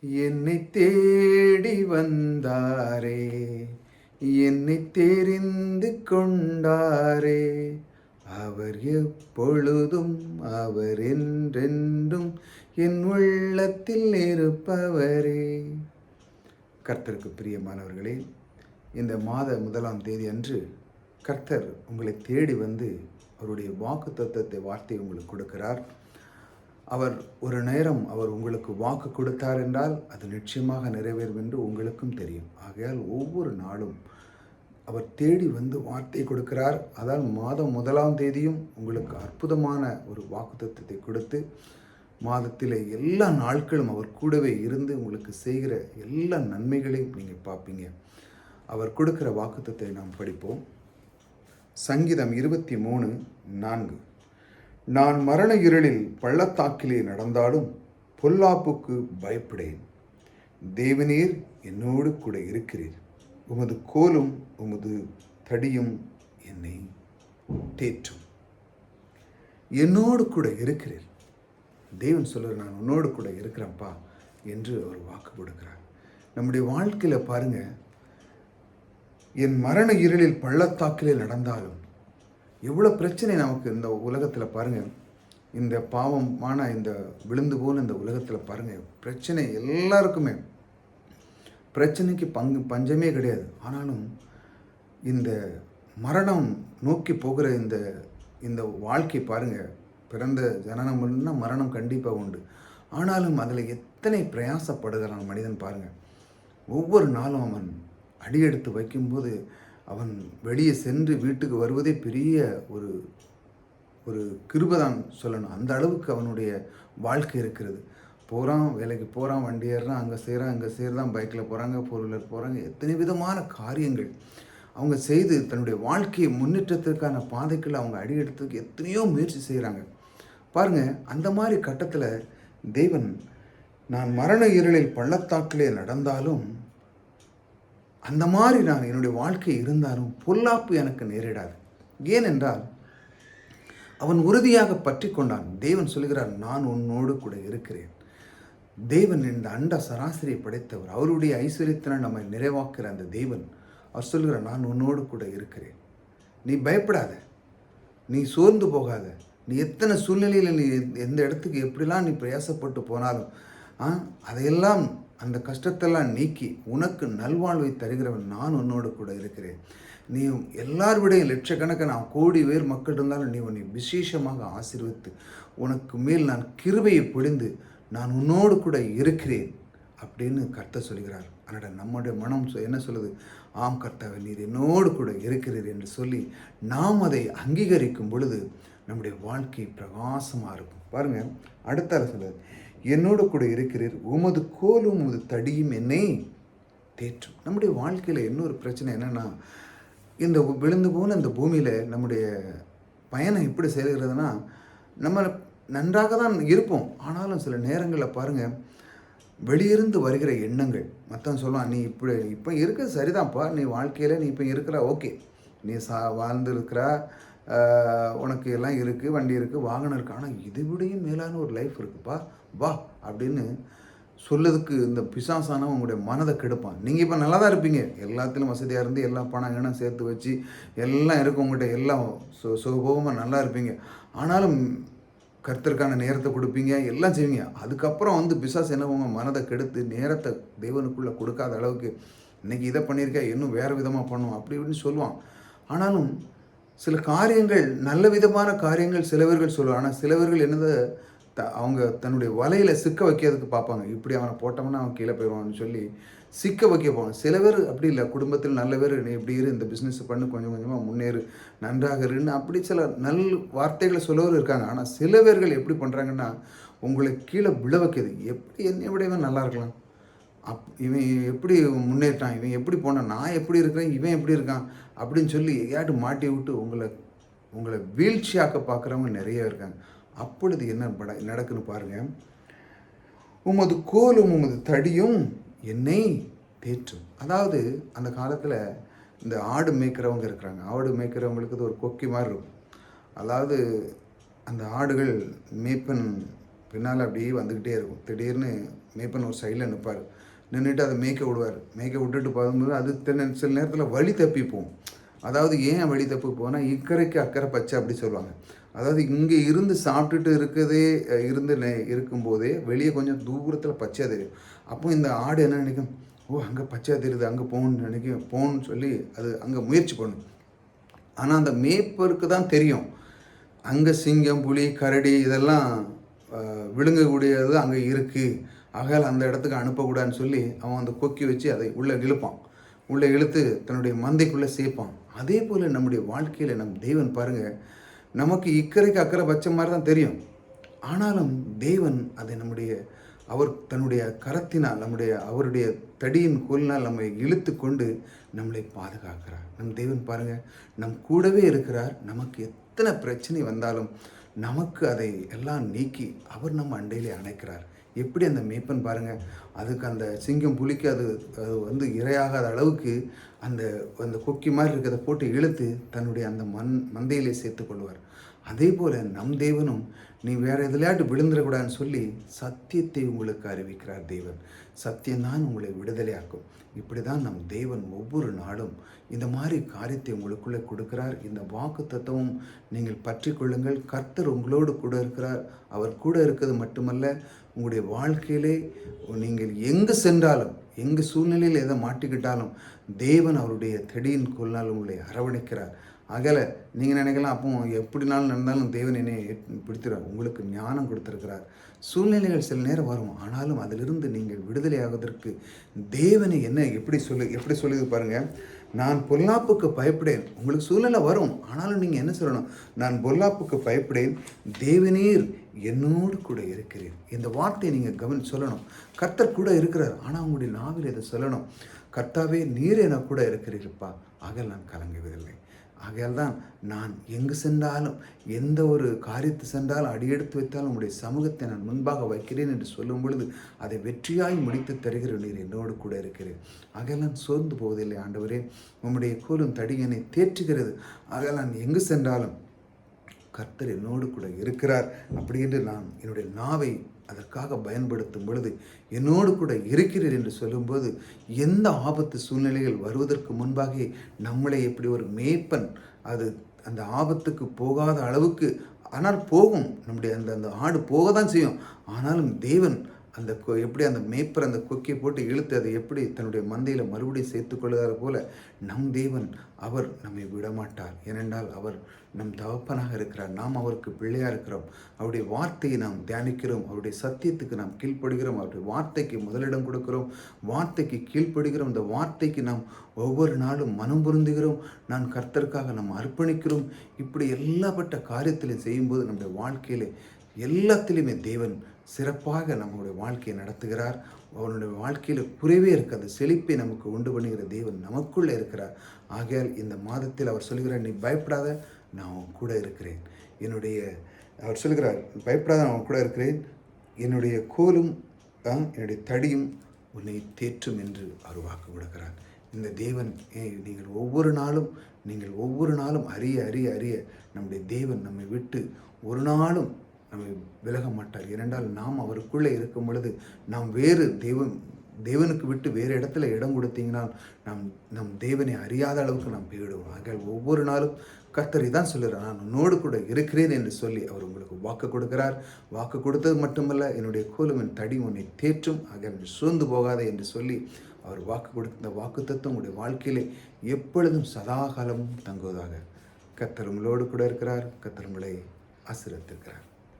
என்னை தேடி வந்தாரே, என்னை தெரிந்து கொண்டாரே, அவர் எப்பொழுதும் அவர் என்றென்றும் என் உள்ளத்தில் இருப்பவரே. கர்த்தருக்கு பிரியமானவர்களே, இந்த மாத 1ஆம் தேதி அன்று கர்த்தர் உங்களை தேடி வந்து அவருடைய வாக்குத்தத்தத்தை வார்த்தை உங்களுக்கு கொடுக்கிறார். அவர் ஒரு நேரம் அவர் உங்களுக்கு வாக்கு கொடுத்தார் என்றால் அது நிச்சயமாக நிறைவேறும் என்று உங்களுக்கும் தெரியும். ஆகையால் ஒவ்வொரு நாளும் அவர் தேடி வந்து வார்த்தை கொடுக்கிறார். அதால் மாதம் 1ஆம் தேதியும் உங்களுக்கு அற்புதமான ஒரு வாக்குத்தத்தத்தை கொடுத்து மாதத்தில் எல்லா நாட்களும் அவர் கூடவே இருந்து உங்களுக்கு செய்கிற எல்லா நன்மைகளையும் நீங்கள் பார்ப்பீங்க. அவர் கொடுக்கிற வாக்குத்தத்தை நாம் படிப்போம். சங்கீதம் 23:4. நான் மரண இருளில் பள்ளத்தாக்கிலே நடந்தாலும் பொல்லாப்புக்கு பயப்படேன். தேவனீர் என்னோடு கூட இருக்கிறீர். உமது கோலும் உமது தடியும் என்னை தேற்றும். என்னோடு கூட இருக்கிறீர். தேவன் சொல்கிறார், நான் உன்னோடு கூட இருக்கிறேன்ப்பா என்று அவர் வாக்கு கொடுக்கிறார். நம்முடைய வாழ்க்கையில் பாருங்க, என் மரண இருளில் பள்ளத்தாக்கிலே நடந்தாலும் எவ்வளோ பிரச்சனை நமக்கு இந்த உலகத்தில் பாருங்கள். இந்த பாவமான இந்த விழுந்து போன இந்த உலகத்தில் பாருங்கள், பிரச்சனை எல்லாருக்குமே, பிரச்சனைக்கு பஞ்சமே கிடையாது. ஆனாலும் இந்த மரணம் நோக்கி போகிற இந்த வாழ்க்கை பாருங்கள், பிறந்த ஜனனம்னா மரணம் கண்டிப்பாக உண்டு. ஆனாலும் அதில் எத்தனை பிரயாசப்படுகிறான் மனிதன் பாருங்கள். ஒவ்வொரு நாளும் அவன் அடியெடுத்து வைக்கும்போது அவன் வெளியே சென்று வீட்டுக்கு வருவதே பெரிய ஒரு ஒரு கிருபைதான் சொல்லணும். அந்த அளவுக்கு அவனுடைய வாழ்க்கை இருக்கிறது. போகிறான், வேலைக்கு போகிறான், வண்டி ஏறுறான், அங்கே செய்கிறான், இங்கே செய்கிறான், பைக்கில் போகிறாங்க, ஃபோர்வீலர் போகிறாங்க. எத்தனை விதமான காரியங்கள் அவங்க செய்து தன்னுடைய வாழ்க்கையை முன்னேற்றத்திற்கான பாதைக்குள்ள அவங்க அடியெடுத்துக்கு எத்தனையோ முயற்சி செய்கிறாங்க பாருங்கள். அந்த மாதிரி கட்டத்தில் தேவன், நான் மரண இருளில் பள்ளத்தாக்கிலே நடந்தாலும், அந்த மாதிரி நான் என்னுடைய வாழ்க்கை இருந்தாலும் பொல்லாப்பு எனக்கு நேரிடாது. ஏனென்றால் அவன் உறுதியாக பற்றி கொண்டான். தேவன் சொல்கிறார், நான் உன்னோடு கூட இருக்கிறேன். தேவன் இந்த அண்ட சராசரியை படைத்தவர். அவருடைய ஐஸ்வர்யத்தினால் நம்மை நிறைவாக்குற அந்த தேவன் அவர் சொல்கிறார், நான் உன்னோடு கூட இருக்கிறேன். நீ பயப்படாத, நீ சோர்ந்து போகாத. நீ எத்தனை சூழ்நிலையில் நீ எந்த இடத்துக்கு எப்படிலாம் நீ பிரயாசப்பட்டு போனாலும் அதையெல்லாம் அந்த கஷ்டத்தெல்லாம் நீக்கி உனக்கு நல்வாழ்வை தருகிறவன் நான் உன்னோடு கூட இருக்கிறேன். நீ எல்லாருவிடையும் லட்சக்கணக்கான கோடி பேர் மக்கள் இருந்தாலும் நீ உன்னை விசேஷமாக ஆசீர்வதித்து உனக்கு மேல் நான் கிருபையை பொழிந்து நான் உன்னோடு கூட இருக்கிறேன் அப்படின்னு கர்த்தர் சொல்கிறார். அதனால் நம்முடைய மனம் என்ன சொல்லுது? ஆம் கர்த்தாவே, நீர் என்னோடு கூட இருக்கிறீர் என்று சொல்லி நாம் அதை அங்கீகரிக்கும் பொழுது நம்முடைய வாழ்க்கை பிரகாசமாக இருக்கும். பாருங்கள், அடுத்த சொல்லுது, என்னோடு கூட இருக்கிறீர், உமது கோலும் உமது தடியும் என்னை தேற்றும். நம்முடைய வாழ்க்கையில் இன்னொரு பிரச்சனை என்னென்னா, இந்த விழுந்து போன இந்த பூமியில் நம்முடைய பயணம் எப்படி செய்கிறதுனா, நம்ம நன்றாக தான் இருப்போம். ஆனாலும் சில நேரங்களில் பாருங்கள், வெளியிருந்து வருகிற எண்ணங்கள், மற்றவன் சொல்லுவான், நீ இப்போ இருக்கிறது சரிதான்ப்பா, நீ வாழ்க்கையில் நீ இப்போ இருக்கிற ஓகே, நீ வாழ்ந்துருக்கிறா, உனக்கு எல்லாம் இருக்குது, வண்டி இருக்குது, வாகனம் இருக்குது, ஆனால் இதை விடையும் மேலான ஒரு லைஃப் இருக்குப்பா, வா அப்படின்னு சொல்லதுக்கு இந்த பிசாசானவன் உங்களுடைய மனதை கெடுப்பான். நீங்கள் இப்போ நல்லா தான் இருப்பீங்க, எல்லாத்திலும் வசதியாக இருந்து எல்லாம் பணம் எண்ணம் சேர்த்து வச்சு எல்லாம் இருக்கும், உங்கள்கிட்ட எல்லாம் சுகபோகமாக நல்லா இருப்பீங்க. ஆனாலும் கர்த்தருக்கான நேரத்தை கொடுப்பீங்க, எல்லாம் செய்வீங்க. அதுக்கப்புறம் பிசாசு என்ன உங்கள் மனதை கெடுத்து நேரத்தை தேவனுக்குள்ளே கொடுக்காத அளவுக்கு இன்றைக்கி இதை பண்ணியிருக்கா, இன்னும் வேறு விதமாக பண்ணும் அப்படி இப்படின்னு சொல்லுவான். ஆனாலும் சில காரியங்கள், நல்ல விதமான காரியங்கள் சிலவர்கள் சொல்லுவாங்க. ஆனால் சிலவர்கள் என்னதை அவங்க தன்னுடைய வலையில் சிக்க வைக்கிறதுக்கு பார்ப்பாங்க. இப்படி அவனை போட்டோம்னா அவன் கீழே போயிடுவான்னு சொல்லி சிக்க வைக்க போவாங்க. சில பேர் அப்படி இல்லை, குடும்பத்தில் நல்ல பேர், நீ இப்படி இரு, இந்த பிஸ்னஸ் பண்ணு, கொஞ்சம் கொஞ்சமாக முன்னேறு, நன்றாக இருன்னு அப்படி சில வார்த்தைகளை சொல்லவர் இருக்காங்க. ஆனால் சில பேர்கள் எப்படி பண்ணுறாங்கன்னா, உங்களை கீழே விழ வைக்கிறது. எப்படி என்னை விட இவன் நல்லா இருக்கலாம், இவன் எப்படி முன்னேற்றான், இவன் எப்படி போனான், நான் எப்படி இருக்கிறேன், இவன் எப்படி இருக்கான் அப்படின்னு சொல்லி எங்கேயாட்டு மாட்டி விட்டு உங்களை வீழ்ச்சியாக்க பார்க்குறவங்க நிறைய இருக்காங்க. அப்பொழுது என்ன நடக்குன்னு பாருங்கள். உமது கோலும் உமது தடியும் என்னை தேற்றும். அதாவது அந்த காலத்தில் இந்த ஆடு மேய்க்கிறவங்க இருக்கிறாங்க. ஆடு மேய்க்கிறவங்களுக்கு இது ஒரு கொக்கி மாதிரி இருக்கும். அதாவது அந்த ஆடுகள் மேய்ப்பன் பின்னால் அப்படியே வந்துக்கிட்டே இருக்கும். திடீர்னு மேய்ப்பன் ஒரு சைடில் நிற்பார். நின்றுட்டு அதை மேய்க்க விடுவார். மேய்க்க விட்டுட்டு போகும்போது அது சில நேரத்தில் வழி தப்பி போகும். அதாவது ஏன் வழி தப்பி போனால் இக்கரைக்கு அக்கறை பச்சை அப்படி சொல்லுவாங்க. அதாவது இங்கே இருந்து சாப்பிட்டுட்டு இருக்கதே இருக்கும்போதே வெளியே கொஞ்சம் தூரத்தில் பச்சையாக தெரியும். அப்போ இந்த ஆடு என்ன நினைக்கும், ஓ அங்கே பச்சையாக தெரியுது, அங்கே போகணும்னு சொல்லி அது அங்கே முயற்சி பண்ணும். ஆனால் அந்த மேய்ப்பருக்கு தான் தெரியும் அங்கே சிங்கம், புலி, கரடி இதெல்லாம் விழுங்கக்கூடியது அங்கே இருக்குது, ஆகையால் அந்த இடத்துக்கு அனுப்பக்கூடாதுன்னு சொல்லி அவன் அந்த கொக்கி வச்சு அதை உள்ளே இழுப்பான். உள்ளே இழுத்து தன்னுடைய மந்தைக்குள்ளே சேர்ப்பான். அதே போல் நம்முடைய வாழ்க்கையில் நம் தேவன் பாருங்கள், நமக்கு இக்கரைக்கு அக்கறை வச்ச மாதிரி தான் தெரியும். ஆனாலும் தேவன் அதை அவர் தன்னுடைய கரத்தினால் அவருடைய தடியின் கோலினால் நம்மை இழுத்து கொண்டு நம்மளை பாதுகாக்கிறார். நம் தேவன் பாருங்கள், நம் கூடவே இருக்கிறார். நமக்கு எத்தனை பிரச்சனை வந்தாலும் நமக்கு அதை எல்லாம் நீக்கி அவர் நம்ம அண்டையிலே அணைக்கிறார். எப்படி அந்த மேய்ப்பன் பாருங்கள், அதுக்கு அந்த சிங்கம் புலிக்கு அது இரையாகாத அளவுக்கு அந்த கொக்கி மாதிரி இருக்கிறத போட்டு இழுத்து தன்னுடைய அந்த மந்தையிலே சேர்த்து கொள்வார். அதே போல் நம் தேவனும் நீ வேறு எதுலையாட்டு விழுந்துடக்கூடாதுன்னு சொல்லி சத்தியத்தை உங்களுக்கு அறிவிக்கிறார் தேவன். சத்தியம்தான் உங்களை விடுதலையாக்கும். இப்படி தான் நம் தேவன் ஒவ்வொரு நாளும் இந்த மாதிரி காரியத்தை உங்களுக்குள்ளே கொடுக்கிறார். இந்த வாக்கு தத்துவம் நீங்கள் பற்றி கொள்ளுங்கள். கர்த்தர் உங்களோடு கூட இருக்கிறார். அவர் கூட இருக்கிறது மட்டுமல்ல, உங்களுடைய வாழ்க்கையிலே நீங்கள் எங்கு சென்றாலும், எங்கு சூழ்நிலையில் எதை மாட்டிக்கிட்டாலும் தேவன் அவருடைய தடியின் கொள்ளால் உங்களை அரவணைக்கிறார். அகல நீங்கள் நினைக்கலாம், அப்போ எப்படினாலும் நடந்தாலும் தேவன் என்னை பிடித்துறார். உங்களுக்கு ஞானம் கொடுத்துருக்கிறார். சூழ்நிலைகள் சில நேரம் வரும், ஆனாலும் அதிலிருந்து நீங்கள் விடுதலை ஆவதற்கு தேவனை எப்படி சொல்லுது பாருங்கள். நான் பொல்லாப்புக்கு பயப்படேன். உங்களுக்கு சூழ்நிலை வரும், ஆனாலும் நீங்கள் என்ன சொல்லணும், நான் பொல்லாப்புக்கு பயப்படேன், தேவனீர் என்னோடு கூட இருக்கிறேன். இந்த வார்த்தையை நீங்கள் சொல்லணும். கர்த்தர் கூட இருக்கிறார், ஆனால் உங்களுடைய நாவில் இதை சொல்லணும். கர்த்தாவே நீர் என கூட இருக்கிறீர்ப்பா, ஆகையால் நான் கலங்குவதில்லை. ஆகையால் தான் நான் எங்கு சென்றாலும், எந்த ஒரு காரியத்தை சென்றாலும், அடியெடுத்து வைத்தாலும் உங்களுடைய சமூகத்தை நான் முன்பாக வைக்கிறேன் என்று சொல்லும் பொழுது அதை வெற்றியாய் முடித்து தருகிற நீர் என்னோடு கூட இருக்கிறேன். ஆகையால் நான் சோர்ந்து போவதில்லை ஆண்டவரே, உம்முடைய கோலும் தடி என்னை தேற்றுகிறது. ஆகையால் நான் எங்கு சென்றாலும் கர்த்தர் என்னோடு கூட இருக்கிறார். அப்படி என்று நான் என்னுடைய நாவை அதற்காக பயன்படுத்தும் பொழுது என்னோடு கூட இருக்கிறீர் என்று சொல்லும்போது எந்த ஆபத்து சூழ்நிலைகள் வருவதற்கு முன்பாக நம்மளை எப்படி ஒரு மேய்ப்பன் அந்த ஆபத்துக்கு போகாத அளவுக்கு, ஆனால் போகும், நம்முடைய அந்த ஆடு போக தான் செய்யும். ஆனாலும் தேவன் எப்படி அந்த மேய்ப்பர் அந்த கொக்கியை போட்டு இழுத்து அதை எப்படி தன்னுடைய மந்தையில் மறுபடியும் சேர்த்து கொள்ளுகிற போல நம் தேவன் அவர் நம்மை விடமாட்டார். ஏனென்றால் அவர் நம் தகப்பனாக இருக்கிறார். நாம் அவருக்கு பிள்ளையாக இருக்கிறோம். அவருடைய வார்த்தையை நாம் தியானிக்கிறோம். அவருடைய சத்தியத்துக்கு நாம் கீழ்ப்படுகிறோம். அவருடைய வார்த்தைக்கு முதலிடம் கொடுக்கிறோம். வார்த்தைக்கு கீழ்ப்படுகிறோம். இந்த வார்த்தைக்கு நாம் ஒவ்வொரு நாளும் மனம் பொருந்துகிறோம். நான் கர்த்தருக்காக நாம் அர்ப்பணிக்கிறோம். இப்படி எல்லாப்பட்ட காரியத்திலையும் செய்யும்போது நம்முடைய வாழ்க்கையில் எல்லாத்திலையுமே தேவன் சிறப்பாக நம்முடைய வாழ்க்கையை நடத்துகிறார். அவனுடைய வாழ்க்கையில் குறைவே இருக்காது, செழிப்பை நமக்கு உண்டு பண்ணுகிற தேவன் நமக்குள்ளே இருக்கிறார். ஆகையால் இந்த மாதத்தில் அவர் சொல்கிறார், நீ பயப்படாத, நான் அவன் கூட இருக்கிறேன். அவர் சொல்கிறார், பயப்படாத, நான் அவன் கூட இருக்கிறேன். என்னுடைய கோலும் என்னுடைய தடியும் உன்னை தேற்றும் என்று அவர் வாக்கு கொடுக்கிறார். இந்த தேவன் நீங்கள் ஒவ்வொரு நாளும் அறிய நம்முடைய தேவன் நம்மை விட்டு ஒரு நாளும் நம்மை விலக மாட்டார். ஏனென்றால் நாம் அவருக்குள்ளே இருக்கும் பொழுது நாம் வேறு தேவனுக்கு விட்டு வேறு இடத்துல இடம் கொடுத்தீங்கனால் நம் தேவனை அறியாத அளவுக்கு நாம் போயிடுவோம். ஆகையால் ஒவ்வொரு நாளும் கர்த்தர் இதான் சொல்லுறார், நான் உன்னோடு கூட இருக்கிறேன் என்று சொல்லி அவர் உங்களுக்கு வாக்கு கொடுக்கிறார். வாக்கு கொடுத்தது மட்டுமல்ல, என்னுடைய கோலும் என் தடி உன்னை தேற்றும், ஆகையால் சோர்ந்து போகாதே என்று சொல்லி அவர் வாக்கு கொடுத்த வாக்கு தத்துவம் உங்களுடைய வாழ்க்கையிலே எப்பொழுதும் சதாகாலமும் தங்குவதாக. கர்த்தர் உங்களோடு கூட இருக்கிறார். கர்த்தர் உங்களை ஆசீர்வதித்திருக்கிறார்.